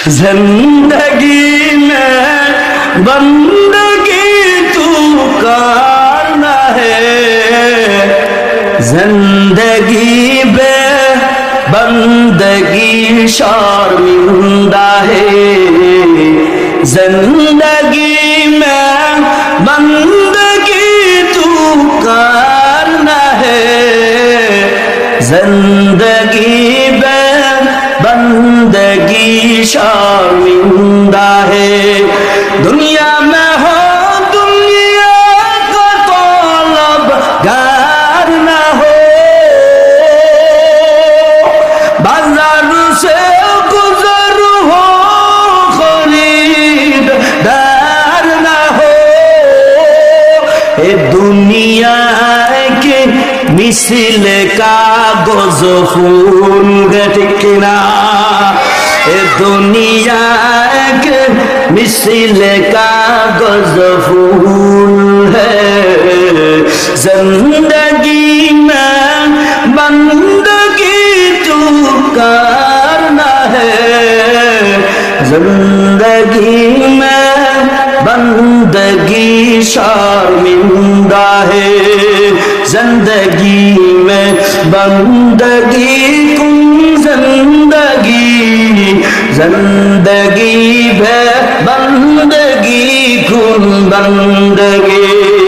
जिंदगी में बंदगी तू करना है, जिंदगी बे बंदगी शर्मिंदा है, जिंदगी में बंदगी तू करना है, जिंदगी बे बंदगी शर्मिंदा है। दुनिया में हो दुनिया का तलबगार न हो, बाजार से गुजर हो खरीदार न हो। ए दुनिया के मिसिल कागज फूल ठीक ना, ए दुनिया के मिसिल कागज फूल है, जिंदगी में बंदगी तू करना है, जिंदगी में बंदगी शर्मिंदा है, जिंदगी में बंदगी कुन जिंदगी, जिंदगी में बंदगी कुन बंदगी।